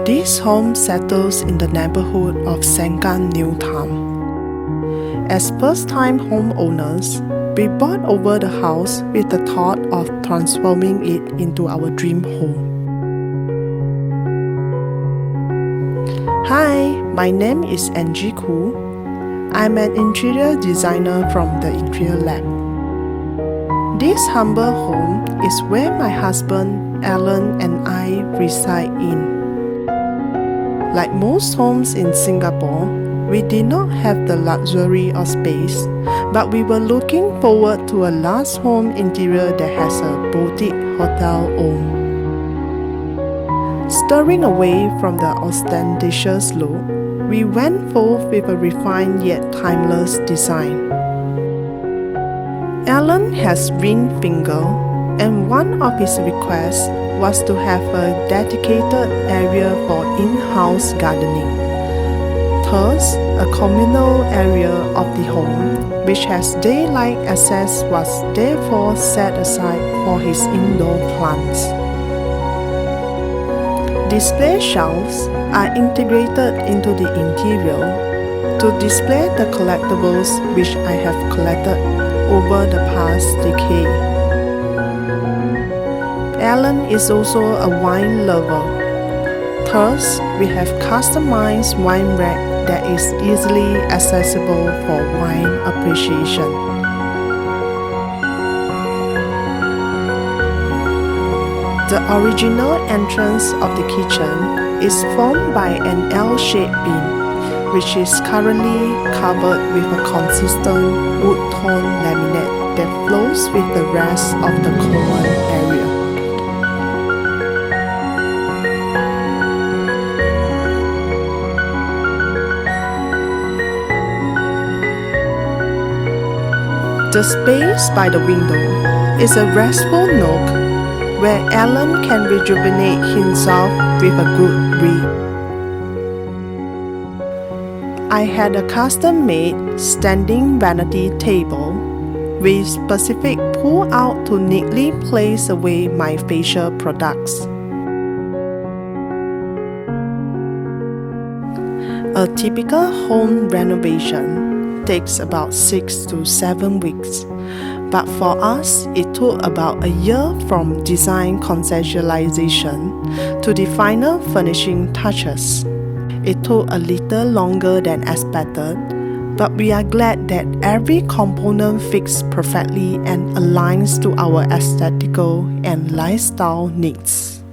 This home settles in the neighborhood of Sengkang New Town. As first-time homeowners, we bought over the house with the thought of transforming it into our dream home. Hi, my name is Angie Koo. I'm an interior designer from the Interior Lab. This humble home is where my husband, Alan, and I reside in. Like most homes in Singapore, we did not have the luxury of space, but we were looking forward to a large home interior that has a boutique hotel home. Stirring away from the ostentatious look, we went forth with a refined yet timeless design. Alan has ring finger, and one of his requests was to have a dedicated area for in-house gardening. Thus, a communal area of the home, which has daylight access, was therefore set aside for his indoor plants. Display shelves are integrated into the interior to display the collectibles which I have collected over the past decade. Alan is also a wine lover. Thus, we have customized wine rack that is easily accessible for wine appreciation. The original entrance of the kitchen is formed by an L-shaped beam, which is currently covered with a consistent wood tone laminate that flows with the rest of the common area. The space by the window is a restful nook where Alan can rejuvenate himself with a good read. I had a custom-made standing vanity table with specific pull-out to neatly place away my facial products. A typical home renovation takes about 6 to 7 weeks, but for us it took about a year from design conceptualization to the final finishing touches. It took a little longer than expected, but we are glad that every component fits perfectly and aligns to our aesthetical and lifestyle needs.